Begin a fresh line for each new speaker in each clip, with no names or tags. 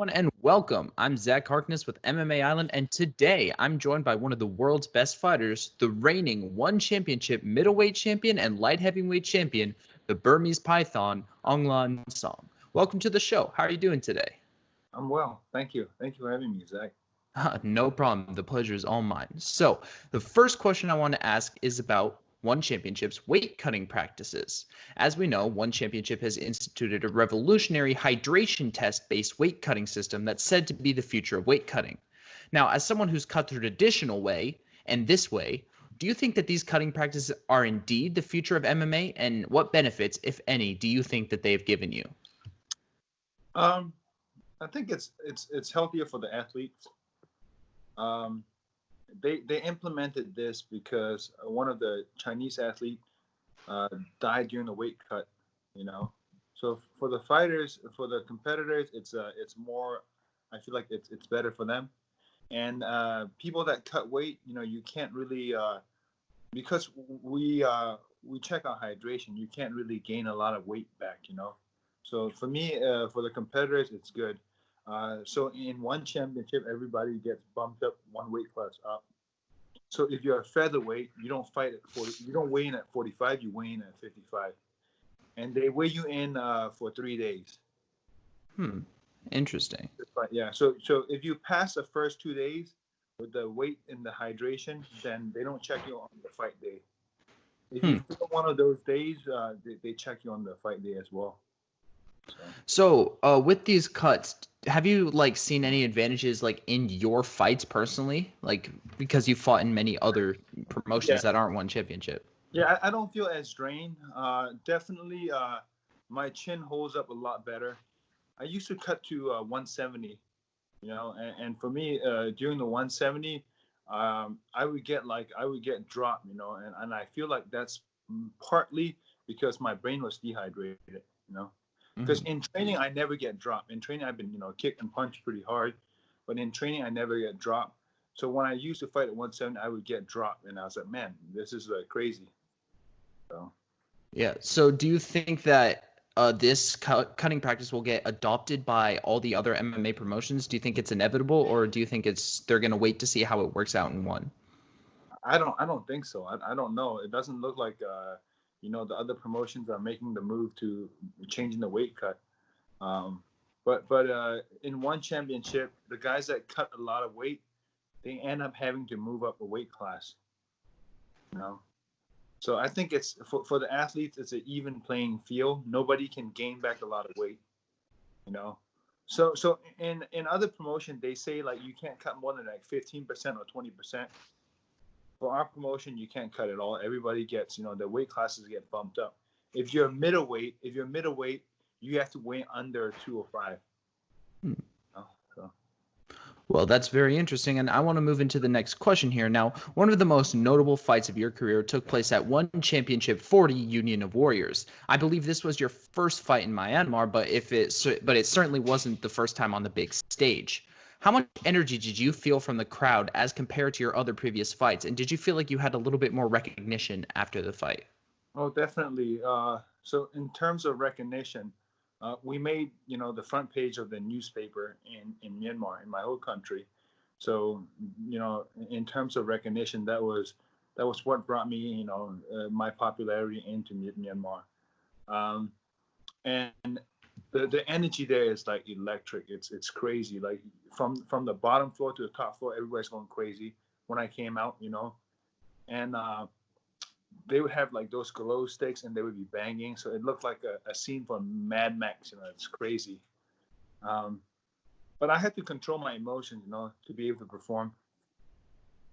everyone, and welcome. I'm Zach Harkness with MMA Island, and today I'm joined by one of the world's best fighters, the reigning one championship middleweight champion and light heavyweight champion, the Burmese Python, Aung Song. Welcome to the show. How are you doing today?
I'm well. Thank you. Thank you for having me, Zach.
No problem. The pleasure is all mine. So, the first question I want to ask is about One Championship's weight cutting practices. As we know, One Championship has instituted a revolutionary hydration test based weight cutting system that's said to be the future of weight cutting. Now, as someone who's cut the traditional way and this way, do you think that these cutting practices are indeed the future of MMA? And what benefits, if any, do you think that they have given you?
I think it's healthier for the athletes. They implemented this because one of the Chinese athletes died during the weight cut. So for the fighters, for the competitors, it's more. I feel like it's better for them. And people that cut weight, you can't really because we check our hydration. You can't really gain a lot of weight back. So for me, for the competitors, it's good. So in one championship, everybody gets bumped up one weight class up. So if you're a featherweight, you don't fight at 40. You don't weigh in at 45. You weigh in at 55, and they weigh you in for 3 days.
Interesting.
Yeah. So if you pass the first 2 days with the weight and the hydration, then they don't check you on the fight day. If you fail one of those days, they check you on the fight day as well.
So with these cuts, have you seen any advantages in your fights personally, because you fought in many other promotions that aren't One Championship?
Yeah, I don't feel as drained. Definitely, my chin holds up a lot better. I used to cut to 170, and for me, during the 170, I would get dropped, and I feel like that's partly because my brain was dehydrated, Because in training, I never get dropped. In training, I've been, kicked and punched pretty hard. But in training, I never get dropped. So when I used to fight at 170, I would get dropped. And I was like, man, this is crazy. So.
Yeah. So do you think that this cutting practice will get adopted by all the other MMA promotions? Do you think it's inevitable, or do you think they're going to wait to see how it works out in one?
I don't think so. I don't know. It doesn't look like the other promotions are making the move to changing the weight cut. But in one championship, the guys that cut a lot of weight, they end up having to move up a weight class. So I think it's for the athletes, it's an even playing field. Nobody can gain back a lot of weight. So in other promotions, they say you can't cut more than 15% or 20%. For our promotion, you can't cut it all. Everybody gets, the weight classes get bumped up. If you're middleweight, you have to weigh under 205.
Well, that's very interesting, and I want to move into the next question here. Now, one of the most notable fights of your career took place at One Championship 40 Union of Warriors. I believe this was your first fight in Myanmar, but it certainly wasn't the first time on the big stage. How much energy did you feel from the crowd as compared to your other previous fights? And did you feel like you had a little bit more recognition after the fight?
Oh, definitely. So in terms of recognition, we made, the front page of the newspaper in Myanmar, in my whole country. So, in terms of recognition, that was what brought me, my popularity into Myanmar. And the energy there is electric. It's crazy. From the bottom floor to the top floor, everybody's going crazy when I came out, and they would have those glow sticks and they would be banging. So it looked like a scene from Mad Max, it's crazy. But I had to control my emotions, to be able to perform.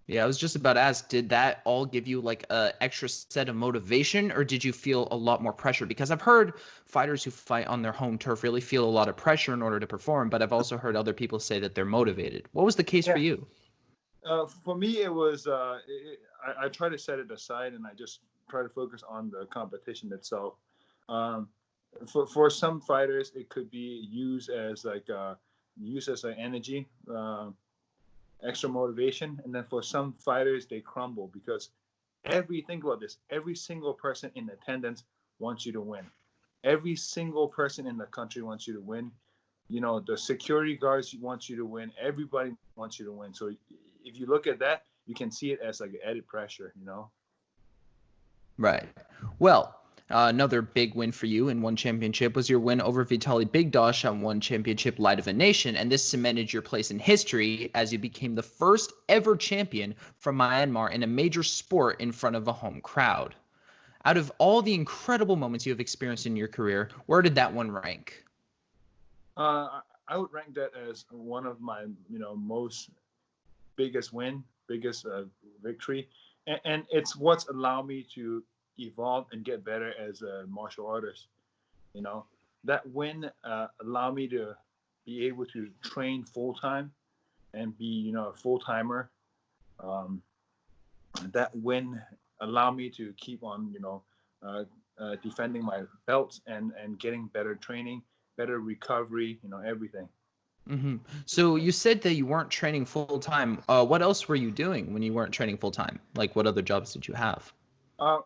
Yeah, I was just about to ask, did that all give you a extra set of motivation, or did you feel a lot more pressure? Because I've heard fighters who fight on their home turf really feel a lot of pressure in order to perform, but I've also heard other people say that they're motivated. What was the case for you?
For me, it was I try to set it aside and I just try to focus on the competition itself. For some fighters, it could be used as an energy. Extra motivation, and then for some fighters they crumble because think about this, every single person in attendance wants you to win. Every single person in the country wants you to win. the security guards want you to win. Everybody wants you to win. So if you look at that, you can see it as like added pressure.
Right. Well, another big win for you in one championship was your win over Vitaly Bigdash on one championship Light of a Nation, and this cemented your place in history as you became the first ever champion from Myanmar in a major sport in front of a home crowd. Out of all the incredible moments you have experienced in your career, where did that one rank?
I would rank that as one of my, most biggest victory, and it's what's allowed me to evolve and get better as a martial artist. That win allowed me to be able to train full time and be, a full timer. That win allowed me to keep on, defending my belts and getting better training, better recovery, everything.
Mm-hmm. So you said that you weren't training full time. What else were you doing when you weren't training full time? Like, what other jobs did you have?
Uh,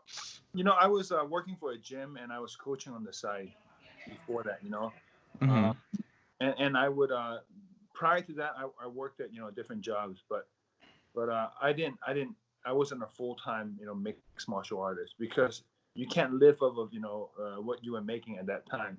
I was working for a gym and I was coaching on the side before that.
Mm-hmm.
Uh, and I would prior to that I worked at different jobs, but I wasn't a full time mixed martial artist because you can't live off of what you were making at that time.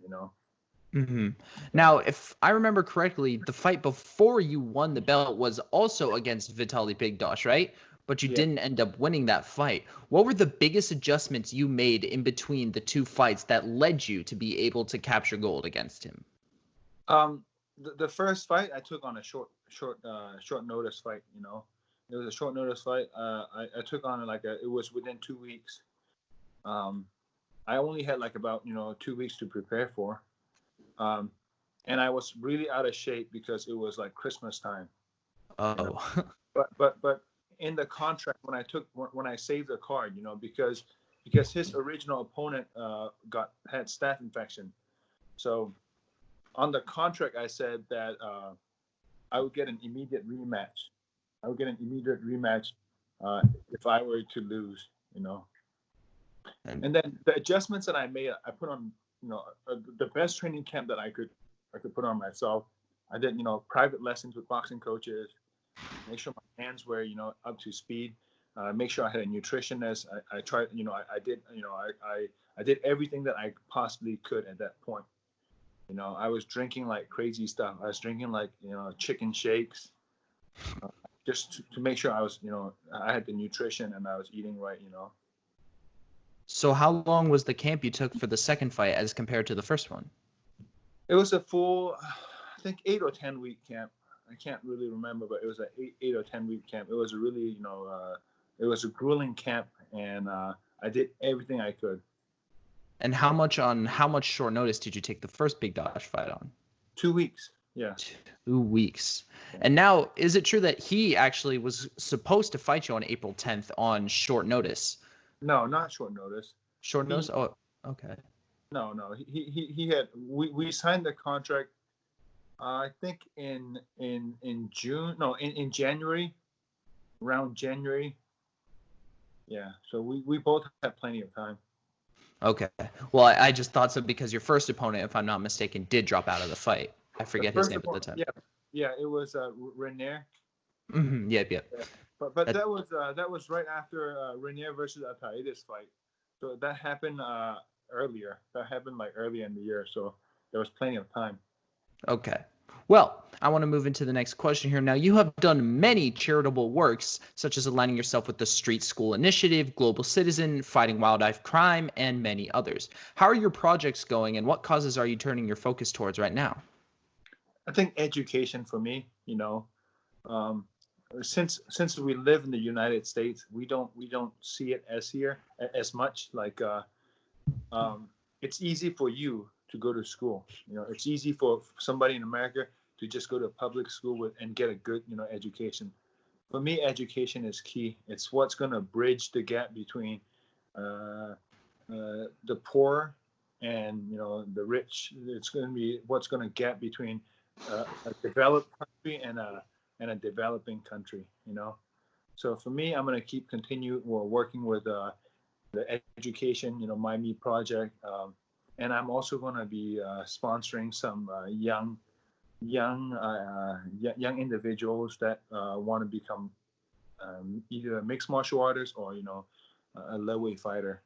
Mm-hmm. Now, if I remember correctly, the fight before you won the belt was also against Vitaly Bigdash, right? But you
Yeah.
didn't end up winning that fight. What were the biggest adjustments you made in between the two fights that led you to be able to capture gold against him?
The first fight I took on a short notice fight. It was a short notice fight. I took on it was within 2 weeks. Um, I only had like about 2 weeks to prepare for. And I was really out of shape because it was like Christmas time.
Oh.
But in the contract when I saved the card, because his original opponent had staph infection, so on the contract I said that I would get an immediate rematch. I would get an immediate rematch if I were to lose. And then the adjustments that I made, I put on the best training camp that I could put on myself. I did private lessons with boxing coaches. Make sure my hands were up to speed. Make sure I had a nutritionist. I tried I did everything that I possibly could at that point. I was drinking like crazy stuff. I was drinking like chicken shakes, just to make sure I was I had the nutrition and I was eating right.
So how long was the camp you took for the second fight as compared to the first one?
It was a full, I think 8 or 10 week camp. I can't really remember, but it was an 8 or 10 week camp. It was a really it was a grueling camp, and I did everything I could.
And how much short notice did you take the first Big Dosh fight on?
2 weeks. Yeah.
2 weeks. And now, is it true that he actually was supposed to fight you on April 10th on short notice?
No, not short notice.
Short notice? Oh, okay.
No. He had we signed the contract. I think in June. No, in January. Around January. Yeah. So we both had plenty of time.
Okay. Well, I just thought so because your first opponent, if I'm not mistaken, did drop out of the fight. I forget his name at the time.
Yeah. It was Renier.
Mm-hmm. Yep.
Yeah. But that was right after Renier versus Ataides fight. So that happened earlier. That happened like earlier in the year. So there was plenty of time.
Okay. Well, I want to move into the next question here. Now, you have done many charitable works, such as aligning yourself with the Street School Initiative, Global Citizen, Fighting Wildlife Crime, and many others. How are your projects going, and what causes are you turning your focus towards right now?
I think education for me, since we live in the United States, we don't see it as much. Like it's easy for you to go to school. It's easy for somebody in America to just go to a public school and get a good education. For me, education is key. It's what's going to bridge the gap between the poor and the rich. It's going to be what's going to gap between a developed country and a developing country. So for me, I'm going to continue working with the education, My Me project, and I'm also going to be sponsoring some young young individuals that want to become either a mixed martial artist or a lead weight fighter.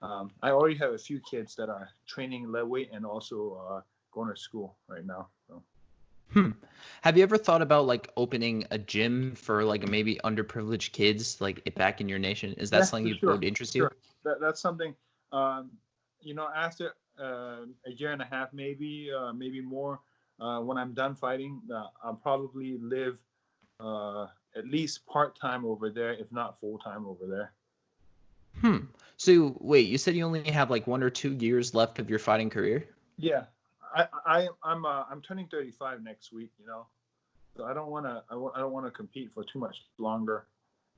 I already have a few kids that are training lead weight and also going to school right now. So.
Have you ever thought about like opening a gym for like maybe underprivileged kids like back in your nation? Is that
Yeah,
something
for
that
sure.
would interest you?
Sure. That's something. After a year and a half, maybe more, when I'm done fighting, I'll probably live at least part time over there, if not full time over there.
So wait, you said you only have like 1 or 2 years left of your fighting career?
Yeah, I'm turning 35 next week. So I don't wanna compete for too much longer.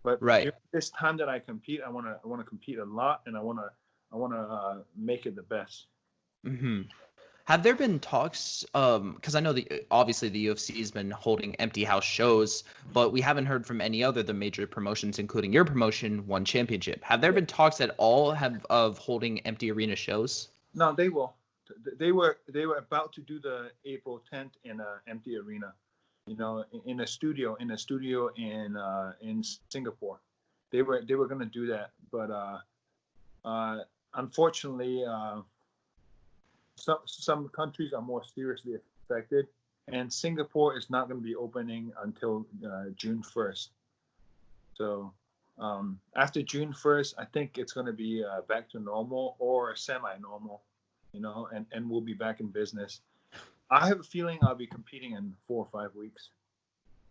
But
Right.
during this time that I compete, I wanna compete a lot, and I wanna make it the best.
hmm Have there been talks? Because I know that obviously the UFC has been holding empty house shows, but we haven't heard from any other the major promotions, including your promotion, One Championship. Have there
Yeah.
been talks at all have of holding empty arena shows?
No, they will. They were about to do the April 10th in an empty arena, in a studio in Singapore. They were gonna do that, but unfortunately, some countries are more seriously affected, and Singapore is not going to be opening until June 1st. So after June 1st, I think it's going to be back to normal or semi-normal, and we'll be back in business. I have a feeling I'll be competing in 4 or 5 weeks.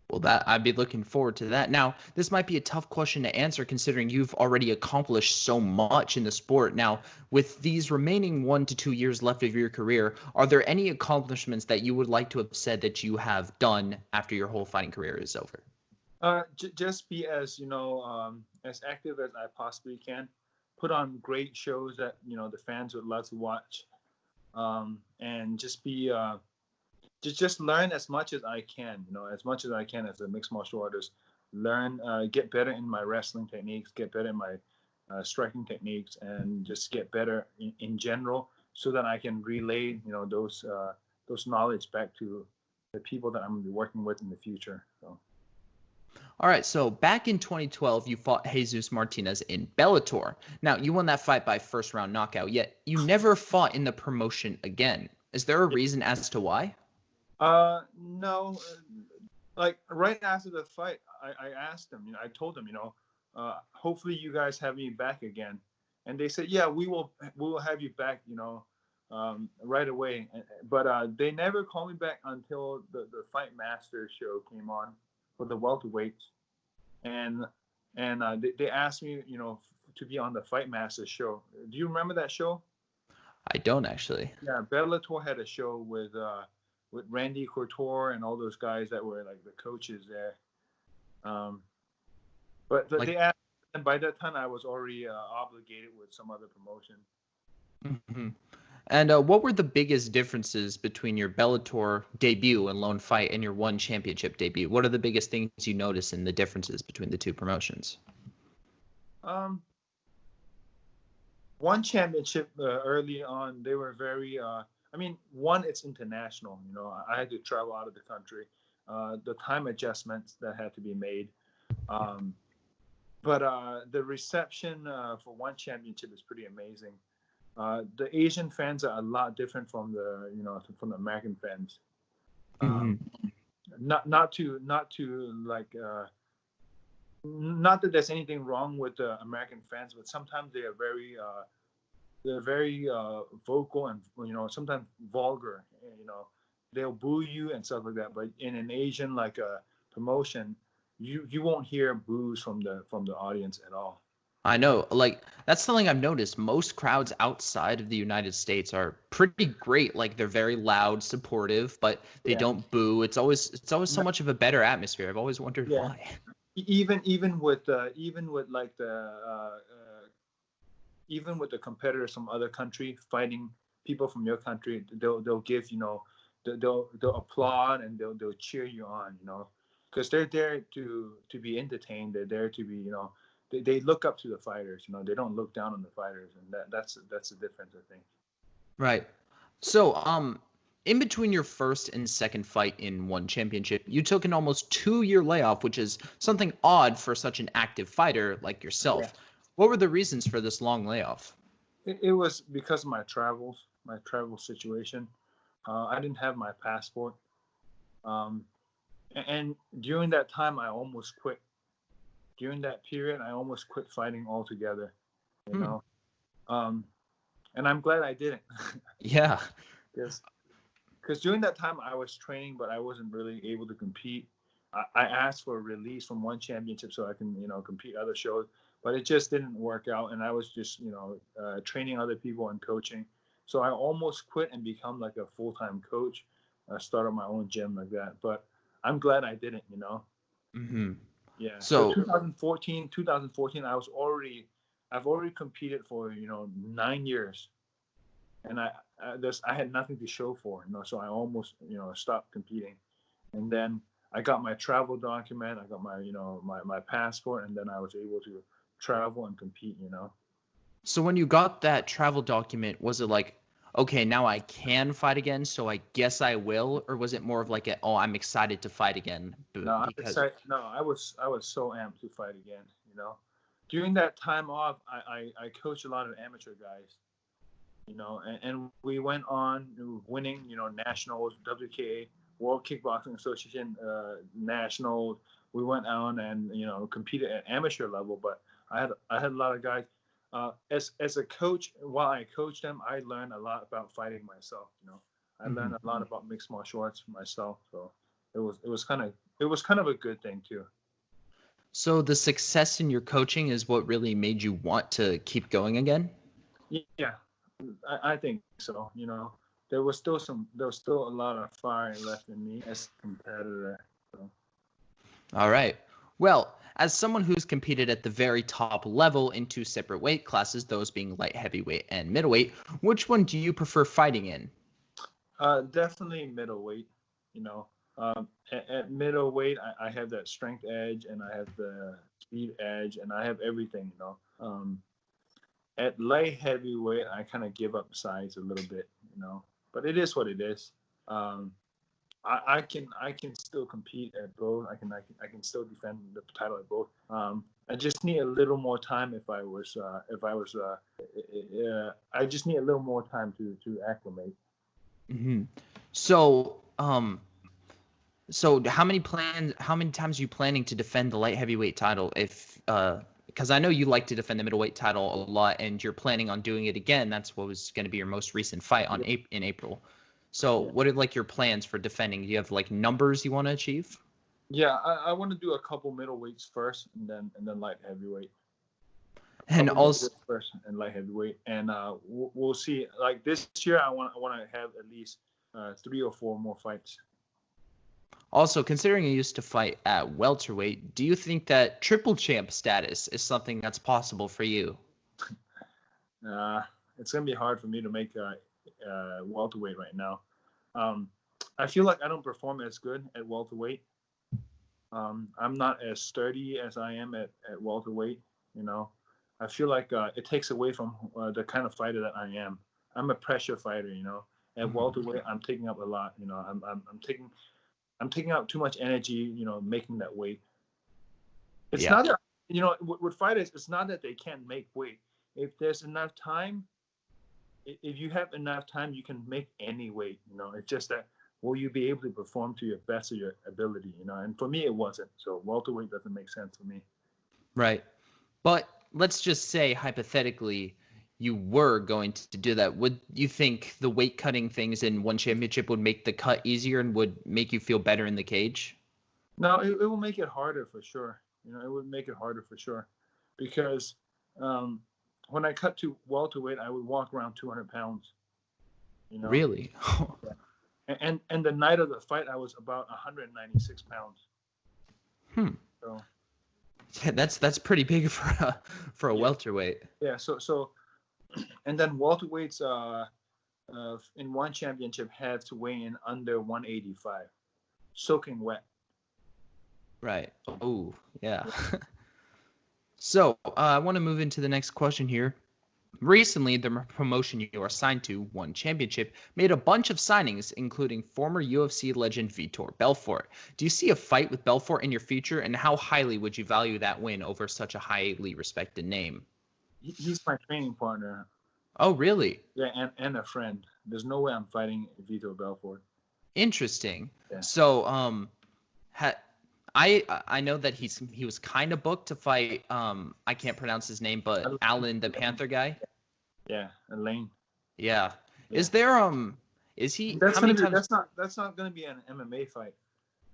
Well, that I'd be looking forward to that. Now, this might be a tough question to answer considering you've already accomplished so much in the sport. Now, with these remaining 1 to 2 years left of your career, are there any accomplishments that you would like to have said that you have done after your whole fighting career is over?
Just be as active as I possibly can. Put on great shows that the fans would love to watch, and just learn as much as I can. As much as I can as a mixed martial artist. Learn, get better in my wrestling techniques, get better in my striking techniques, and just get better in general, so that I can relay those knowledge back to the people that I'm going to be working with in the future. So.
All right, so back in 2012, you fought Jesus Martinez in Bellator. Now, you won that fight by first round knockout, yet you never fought in the promotion again. Is there a reason as to why?
No. Like right after the fight, I asked them. I told them, hopefully you guys have me back again, and they said, yeah, we will have you back, right away. But they never called me back until the Fight Master show came on for the welterweights, and they asked me, to be on the Fight Master show. Do you remember that show?
I don't actually.
Yeah, Bellator had a show with Randy Couture and all those guys that were like the coaches there. Um, but
Like,
they asked, and by that time I was already obligated with some other promotion.
mhm. And what were the biggest differences between your Bellator debut and Lone Fight and your One Championship debut? What are the biggest things you notice in the differences between the two promotions?
Um, One Championship, early on, they were very. One, it's international. I had to travel out of the country. The time adjustments that had to be made. Um, but the reception for One Championship is pretty amazing. The Asian fans are a lot different from the American fans.
hmm
Um, not to like not that there's anything wrong with the American fans, but sometimes they're very vocal and sometimes vulgar. They'll boo you and stuff like that. But in an Asian like a promotion, you won't hear boos from the audience at all.
I know, like that's something I've noticed. Most crowds outside of the United States are pretty great. Like they're very loud, supportive, but they
Yeah,
don't boo. It's always so much of a better atmosphere. I've always wondered
yeah.
why.
Even with like even with the competitors from other country fighting people from your country, they'll give they'll applaud and they'll cheer you on, because they're there to be entertained. They're there to be they look up to the fighters. They don't look down on the fighters, and that's the difference, I think.
Right. So, in between your first and second fight in one championship, you took an almost 2-year layoff, which is something odd for such an active fighter like
Yeah.
yourself. What were the reasons for this long layoff?
It was because of my travel situation. I didn't have my passport. Um, and during that time, I almost quit. During that period, I almost quit fighting altogether, you
Hmm.
know. Um, and I'm glad I didn't.
Yeah.
Because during that time I was training, but I wasn't really able to compete. I asked for a release from one championship so I can, compete other shows, but it just didn't work out. And I was just, training other people and coaching. So I almost quit and become like a full-time coach. I started my own gym like that, but I'm glad I didn't.
Hmm.
Yeah. So
So
2014, I've already competed for, 9 years, and I had nothing to show for, so I almost, stopped competing. And then I got my travel document, I got my, my passport, and then I was able to travel and compete.
So when you got that travel document, was it like, okay, now I can fight again, so I guess I will, or was it more of like a, oh, I'm excited to fight again
No, I'm
because
excited. No, I was so amped to fight again. During that time off, I coached a lot of amateur guys, and we went on winning, nationals, WKA, World Kickboxing Association, nationals. We went on and competed at amateur level, but I had a lot of guys. As a coach, while I coached them, I learned a lot about fighting myself. I learned
Mhm.
a lot about mixed martial arts myself, so it was kind of a good thing too.
So the success in your coaching is what really made you want to keep going again?
Yeah, I think so. There was still a lot of fire left in me as a competitor. So.
All right. Well, as someone who's competed at the very top level in two separate weight classes, those being light heavyweight and middleweight, which one do you prefer fighting in?
Definitely middleweight. You know, at middleweight, I have that strength edge, and I have the speed edge, and I have everything. At light heavyweight, I kind of give up size a little bit. But it is what it is. Um, I can still compete at both. I can still defend the title at both. I just need a little more time I just need a little more time to acclimate.
Hmm. So, so how many times are you planning to defend the light heavyweight title? If, because I know you like to defend the middleweight title a lot, and you're planning on doing it again. That's what was going to be your most recent fight
Yeah,
in April. So,
yeah,
what are like your plans for defending? Do you have like numbers you want to achieve?
yeah. I want to do a couple middleweights first, and then light heavyweight.
And
Couple
also,
middleweights first and light heavyweight, and we'll see. Like this year, I want to have at least 3 or 4 more fights.
considering you used to fight at welterweight, do you think that triple champ status is something that's possible for you?
Uh, it's gonna be hard for me to make welterweight right now. Um, I feel like I don't perform as good at welterweight. I'm not as sturdy as I am at welterweight. You know, I feel like it takes away from the kind of fighter that I am. I'm a pressure fighter. At
Mhm.
welterweight, I'm taking up a lot. I'm taking out too much energy. Making that weight. It's
Yeah.
not that with fighters. It's not that they can't make weight. If there's enough time, if you have enough time, you can make any weight. It's just that will you be able to perform to your best of your ability? And for me, it wasn't. So welterweight doesn't make sense for me.
Right. But let's just say hypothetically you were going to do that. Would you think the weight cutting things in one championship would make the cut easier and would make you feel better in the cage?
No, it will make it harder for sure. It would make it harder for sure, because um, when I cut to welterweight, I would walk around 200 pounds. You know,
Really?
yeah. And the night of the fight, I was about 196 pounds.
Hmm.
So
Yeah, that's pretty big for a
yeah,
welterweight.
yeah. So and then welterweights in one championship have to weigh in under 185, soaking wet.
Right. Oh, yeah. So, I want to move into the next question here. Recently, the promotion you are signed to, One Championship, made a bunch of signings, including former UFC legend Vitor Belfort. Do you see a fight with Belfort in your future, and how highly would you value that win over such a highly respected name?
He's my training partner.
Oh, really?
Yeah, and a friend. There's no way I'm fighting Vitor Belfort.
Interesting.
Yeah.
So, ha- I know that he was kind of booked to fight I can't pronounce his name, but Alan the Panther guy.
Yeah, Elaine.
Yeah.
Yeah.
Is there is he
That's
how many
gonna be
times
that's not gonna be an MMA fight.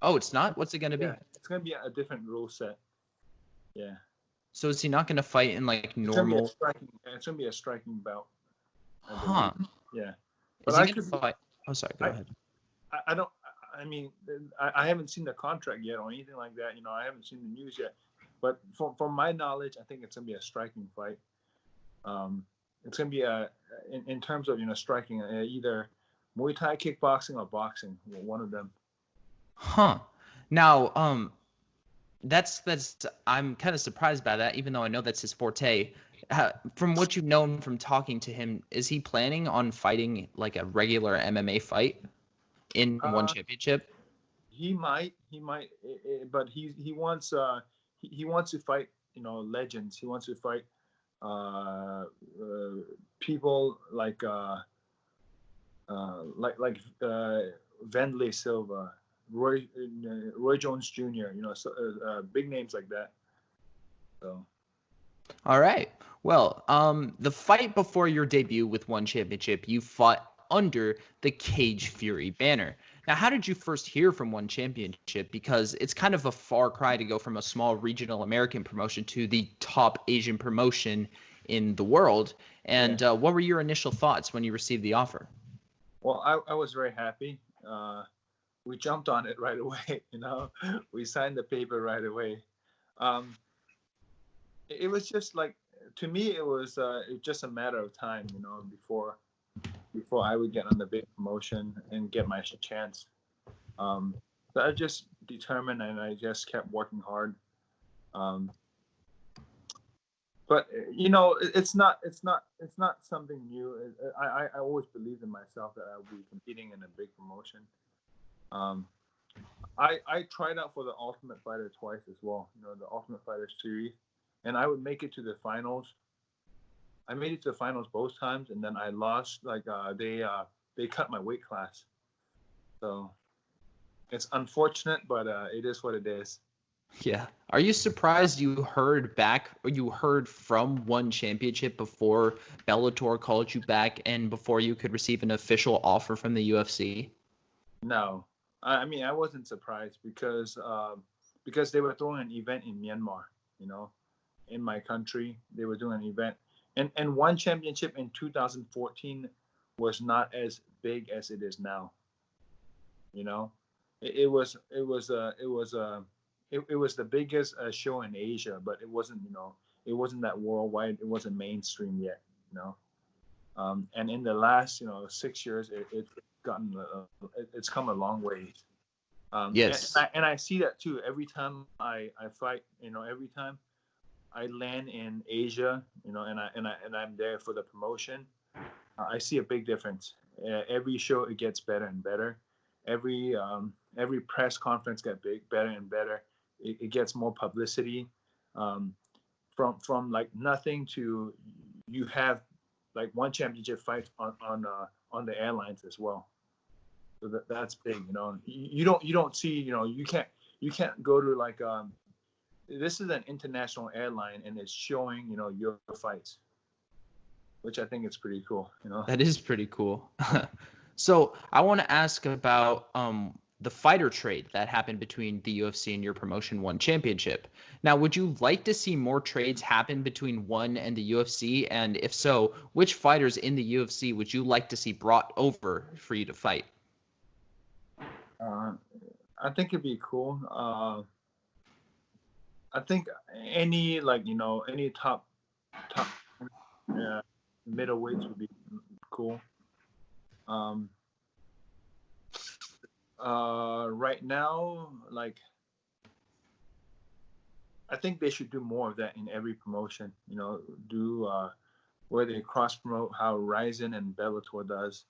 Oh, it's not? What's it gonna
Yeah,
be?
it's gonna be a different rule set. Yeah.
So is he not gonna fight in like
It's gonna be a
normal?
striking. It's gonna be a striking bout, I
Huh.
believe. Yeah. But
Is he
I
gonna
could.
fight? Oh, sorry, go
I.
ahead.
I don't. I mean, I haven't seen the contract yet or anything like that. I haven't seen the news yet. But from my knowledge, I think it's gonna be a striking fight. It's gonna be in terms of striking, either Muay Thai, kickboxing, or boxing. One of them.
Huh. Now, that's I'm kind of surprised by that, even though I know that's his forte. From what you've known from talking to him, is he planning on fighting like a regular MMA fight in One
Uh,
Championship?
he might, but he wants he wants to fight legends. He wants to fight uh, people Vandalay Silva, Roy Jones Jr. So, big names like that. So
All right. Well, the fight before your debut with One Championship, you fought under the Cage Fury banner. Now, how did you first hear from One Championship? Because it's kind of a far cry to go from a small regional American promotion to the top Asian promotion in the world. And what were your initial thoughts when you received the offer?
well, I was very happy. We jumped on it right away. We signed the paper right away. Um, it was just like, to me, it was just a matter of time, before I would get on the big promotion and get my chance. Um, so I just determined and I just kept working hard. Um, but it's not something new. I always believed in myself that I would be competing in a big promotion. Um, I tried out for the Ultimate Fighter twice as well. The Ultimate Fighter series, and I would make it to the finals. I made it to the finals both times, and then I lost. Like they cut my weight class, so it's unfortunate, but it is what it is.
Yeah. Are you surprised you heard back or you heard from One Championship before Bellator called you back and before you could receive an official offer from the UFC?
No, I mean I wasn't surprised because they were throwing an event in Myanmar. You know, in my country, they were doing an event, and One Championship in 2014 was not as big as it is now. You know, it was the biggest show in Asia, but it wasn't that worldwide. It wasn't mainstream yet. You know, and in the last 6 years, it's gotten it's come a long way.
Yes.
And I see that too. Every time I fight, every time I land in Asia, and I'm there for the promotion, I see a big difference. Every show it gets better and better. Every press conference gets better and better. It gets more publicity. Um, from like nothing to you have like One Championship fight on the airlines as well. So that's big. You don't see. You can't go to like this is an international airline and it's showing your fights, which I think is pretty cool.
That is pretty cool. So I want to ask about the fighter trade that happened between the UFC and your promotion One Championship. Now, would you like to see more trades happen between One and the UFC? And if so, which fighters in the UFC would you like to see brought over for you to fight?
uh, I think it'd be cool. I think any any top middleweights would be cool. Um, right now, like I think they should do more of that in every promotion. Do where they cross promote how Ryzen and Bellator does.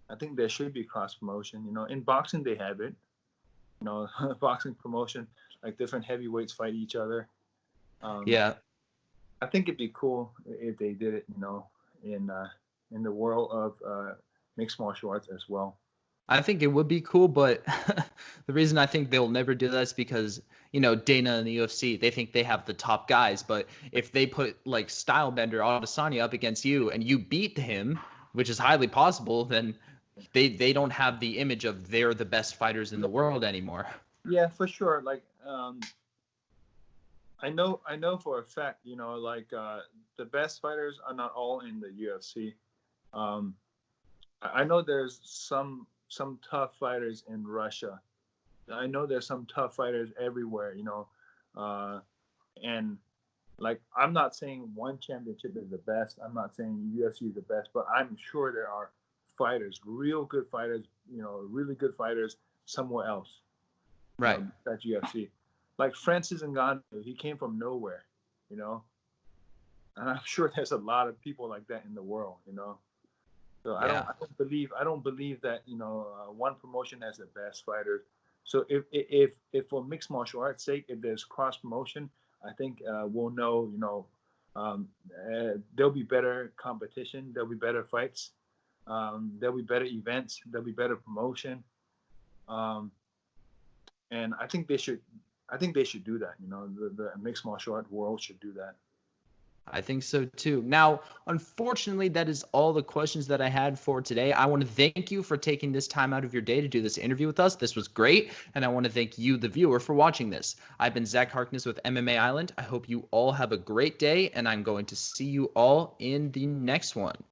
I think there should be cross promotion. You know, in boxing they have it. You know, boxing promotion, like different heavyweights fight each other.
Yeah.
I think it'd be cool if they did it. You know, in the world of mixed martial arts as well.
I think it would be cool, but the reason I think they'll never do that is because, Dana and the UFC, they think they have the top guys. But if they put like Stylebender Adesanya up against you and you beat him, which is highly possible, then they don't have the image of they're the best fighters in the world anymore.
Yeah, for sure. Like, I know for a fact, like the best fighters are not all in the UFC. I know there's some tough fighters in Russia. I know there's some tough fighters everywhere, and like I'm not saying one championship is the best. I'm not saying UFC is the best, but I'm sure there are fighters, real good fighters, really good fighters somewhere else.
Right.
That's UFC. Like Francis Ngannou, he came from nowhere, and I'm sure there's a lot of people like that in the world, So
Yeah.
I don't believe that one promotion has the best fighters. So if for mixed martial arts sake, if there's cross promotion, I think we'll know there'll be better competition, there'll be better fights, there'll be better events, there'll be better promotion, and I think they should do that. The mixed martial art world should do that.
I think so too. Now, unfortunately, that is all the questions that I had for today. I want to thank you for taking this time out of your day to do this interview with us. This was great. And I want to thank you, the viewer, for watching this. I've been Zach Harkness with MMA Island. I hope you all have a great day, and I'm going to see you all in the next one.